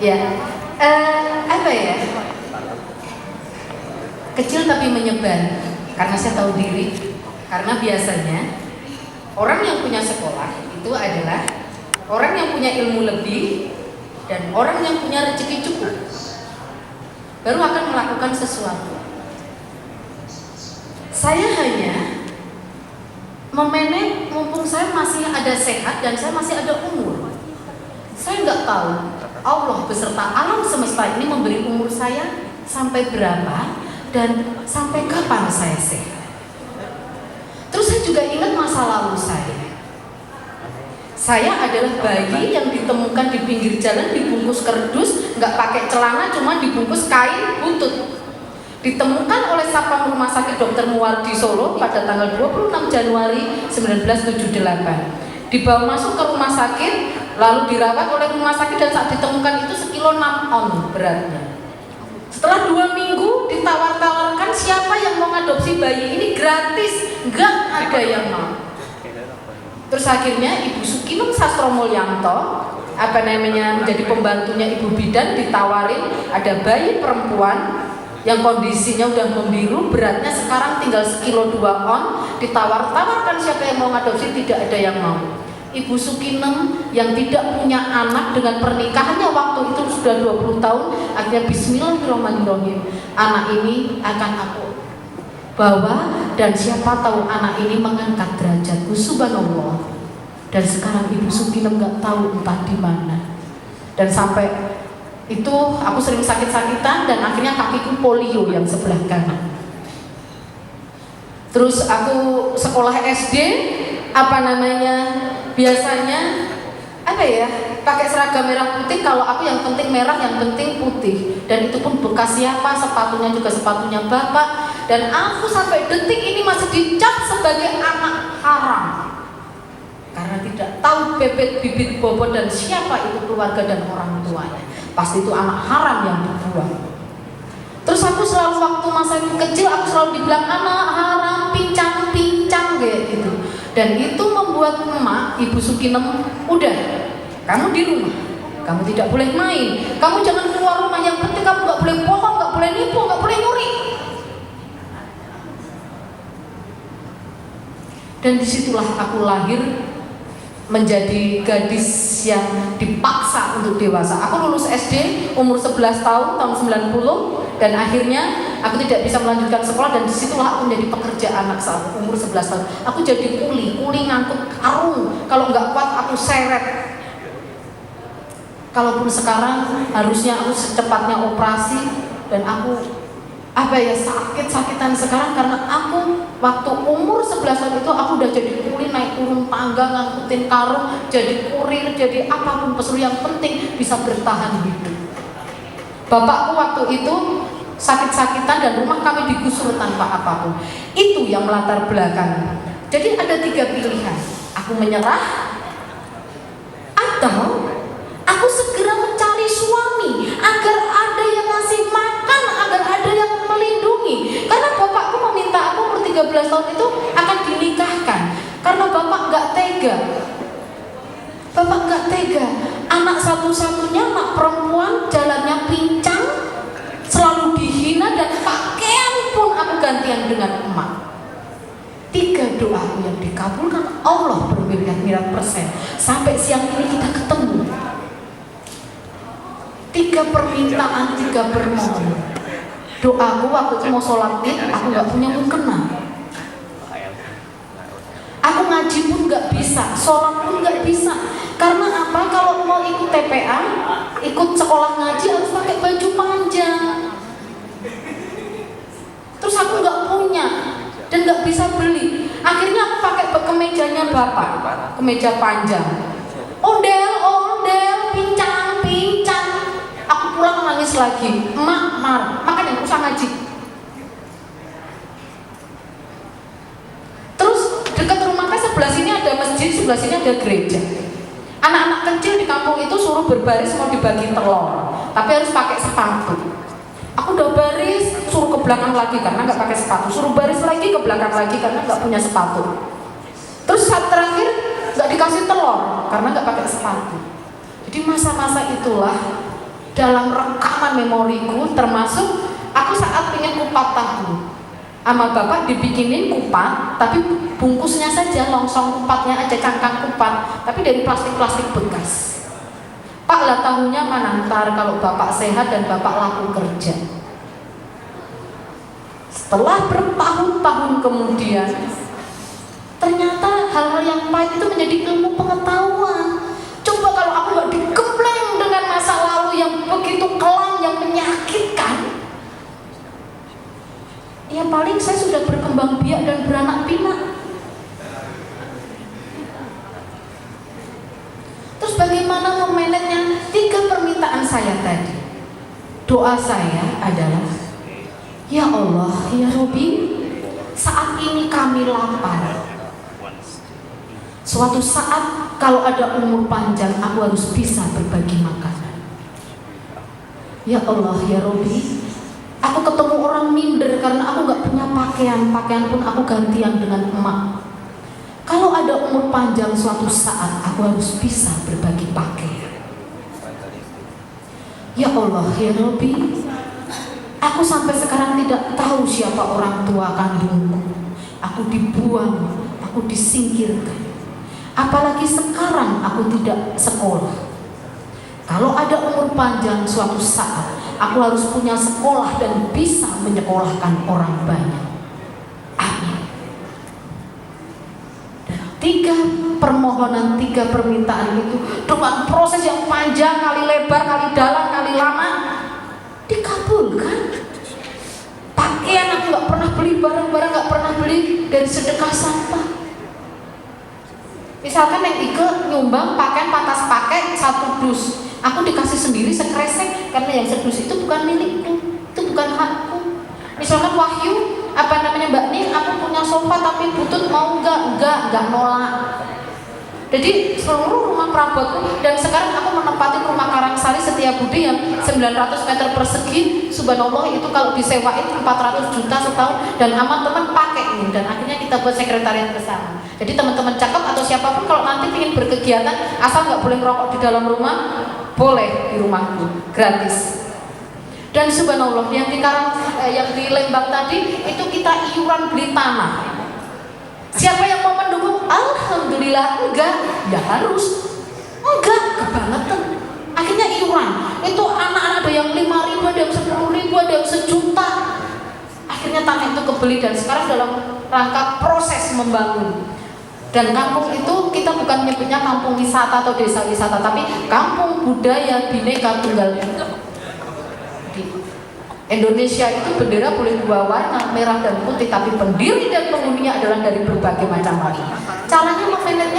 Ya, apa ya? Kecil tapi menyebar. Karena saya tahu diri. Karena biasanya orang yang punya sekolah itu adalah orang yang punya ilmu lebih dan orang yang punya rezeki cukup. Baru akan melakukan sesuatu. Saya hanya memanage mumpung saya masih ada sehat dan saya masih ada umur. Saya nggak tahu Allah beserta alam semesta ini memberi umur saya sampai berapa dan sampai kapan saya sehat. Terus saya juga ingat masa lalu saya. Saya adalah bayi yang ditemukan di pinggir jalan dibungkus kardus, nggak pakai celana, cuma dibungkus kain butut. Ditemukan oleh Satpam Rumah Sakit Dr. Muwardi Solo pada tanggal 26 Januari 1978. Dibawa masuk ke rumah sakit, lalu dirawat oleh rumah sakit dan saat ditemukan itu sekilo 6 on beratnya. Setelah 2 minggu ditawar-tawarkan siapa yang mau ngadopsi bayi ini gratis, nggak ada yang mau. Terus akhirnya Ibu Sukinung Sastro Mulyanto menjadi pembantunya Ibu Bidan ditawarin ada bayi perempuan yang kondisinya udah membiru, beratnya sekarang tinggal sekilo 2 on, ditawar-tawarkan siapa yang mau ngadopsi, tidak ada yang mau. Ibu Sukinem yang tidak punya anak dengan pernikahannya waktu itu sudah 20 tahun, akhirnya bismillahirrahmanirrahim, anak ini akan aku bawa dan siapa tahu anak ini mengangkat derajatku, subhanallah. Dan sekarang Ibu Sukinem nggak tahu entah di mana. Dan sampai itu aku sering sakit-sakitan dan akhirnya kakiku polio yang sebelah kanan. Terus aku sekolah SD biasanya pakai seragam merah putih, kalau aku yang penting merah, yang penting putih. Dan itu pun bekas siapa, sepatunya juga sepatunya bapak. Dan aku sampai detik ini masih dicap sebagai anak haram karena tidak tahu bibit bobot dan siapa itu keluarga dan orang tuanya. Pasti itu anak haram yang dibuang. Terus aku selalu waktu masa kecil aku selalu dibilang anak haram, pincang kayak gitu. Dan itu membuat emak, Ibu Sukinem, udah, kamu di rumah, kamu tidak boleh main, kamu jangan keluar rumah, yang penting kamu nggak boleh bohong, nggak boleh nipu, nggak boleh nyuri. Dan disitulah aku lahir menjadi gadis yang dipaksa untuk dewasa. Aku lulus SD umur 11 tahun 90 dan akhirnya aku tidak bisa melanjutkan sekolah dan disitulah aku menjadi pekerja anak saat umur 11 tahun. Aku jadi kuli ngangkut karung, kalau nggak kuat aku seret. Kalaupun sekarang harusnya aku secepatnya operasi dan aku sakit-sakitan sekarang karena aku waktu umur 11 tahun itu aku udah jadi kuli, naik turun tangga, ngangkutin karung, jadi kurir, jadi apapun pesuruh, yang penting bisa bertahan hidup. Bapakku waktu itu sakit-sakitan dan rumah kami digusur tanpa apapun. Itu yang melatar belakang. Jadi ada 3 pilihan. Aku menyerah atau aku segera mencari suami agar ada yang ngasih makan, agar ada yang melindungi. Karena bapakku meminta aku umur 13 tahun itu akan dinikahkan. Karena bapak nggak tega. Bapak nggak tega. Anak satu-satunya, anak perempuan, jalannya pincang, selalu dihina dan pakaian pun aku gantian dengan emak. 3 doaku yang dikabulkan Allah bermiliar-miliar persen. Sampai siang ini kita ketemu. 3 permintaan, 3 permohonan. Doaku waktu itu mau sholat id, aku nggak punya mukena. Aku ngaji pun nggak bisa, sholat pun nggak bisa. Karena apa? Kalau mau ikut TPA, ikut sekolah ngaji harus pakai baju panjang. Terus aku nggak punya dan nggak bisa beli. Akhirnya aku pakai kemejanya bapak, kemeja panjang. Ondel, pincang. Aku pulang nangis lagi, emak marah, makanya usah ngaji. Terus dekat rumahnya sebelah sini ada masjid, sebelah sini ada gereja. Anak-anak kecil di kampung itu suruh berbaris mau dibagi telur, tapi harus pakai sepatu. Aku udah baris, suruh ke belakang lagi karena nggak pakai sepatu, suruh baris lagi ke belakang lagi karena nggak punya sepatu. Terus saat terakhir nggak dikasih telur karena nggak pakai sepatu. Jadi masa-masa itulah dalam rekaman memoriku, termasuk aku saat ingin kupat tahu sama bapak dibikinin kupat, tapi bungkusnya saja, longsong kupatnya aja, cangkang kupat, tapi dari plastik-plastik bekas. Pak lah tahunya mana ntar kalau bapak sehat dan bapak laku kerja. Setelah bertahun-tahun kemudian, ternyata hal-hal yang pahit itu menjadi ilmu pengetahuan. Coba kalau aku gak digembleng dengan masa lalu yang begitu kelam, yang menyakitkan, ya paling saya sudah berkembang biak dan beranak pinak. Terus bagaimana memanagenya? 3 permintaan saya tadi. Doa saya adalah, ya Allah, ya Robi, saat ini kami lapar. Suatu saat kalau ada umur panjang, aku harus bisa berbagi makanan. Ya Allah, ya Robi, aku ketemu orang minder karena aku gak punya pakaian pun aku gantian dengan emak. Kalau ada umur panjang, suatu saat aku harus bisa berbagi pakaian. Ya Allah, ya Robi, aku sampai sekarang tidak tahu siapa orang tua kandungku. Aku dibuang, aku disingkirkan. Apalagi sekarang aku tidak sekolah. Kalau ada umur panjang, suatu saat aku harus punya sekolah dan bisa menyekolahkan orang banyak. Amin. 3 permohonan, 3 permintaan itu dengan proses yang panjang, kali lebar, kali dalam, kali lama, dikabulkan. Pakaian aku gak pernah beli, barang-barang gak pernah beli dari sedekah sampah. Misalkan yang Ike nyumbang pakaian pantas pakai 1 dus, aku dikasih sendiri sekresek karena yang sedus itu bukan milikku, itu bukan hakku. Misalkan Wahyu, Mbak Ning, aku punya sofa tapi butut mau enggak nolak. Jadi seluruh rumah perabotku, dan sekarang aku menempati rumah Karangsari Setiabudi yang 900 meter persegi, subhanallah, itu kalau disewain 400 juta setahun, dan aman teman pakai ini, dan akhirnya kita buat sekretariat bersama. Jadi teman-teman cakep atau siapapun kalau nanti ingin berkegiatan, asal nggak boleh ngerokok di dalam rumah, boleh di rumahku, gratis. Dan subhanallah, yang di Lembang tadi itu kita iuran beli tanah. Siapa yang mau mendukung? Alhamdulillah. Enggak, ya harus. Enggak, kebangetan. Akhirnya iuran. Itu anak-anak ada yang 5.000, ada yang 10.000, ada yang sejuta. Akhirnya tanah itu kebeli, dan sekarang dalam rangka proses membangun. Dan kampung itu kita bukan menyebutnya kampung wisata atau desa wisata, tapi kampung budaya Bhinneka Tunggal Ika. Di Indonesia itu bendera boleh 2 warna, merah dan putih, tapi pendiri dan penghuninya adalah dari berbagai macam warna. Caranya memanagenya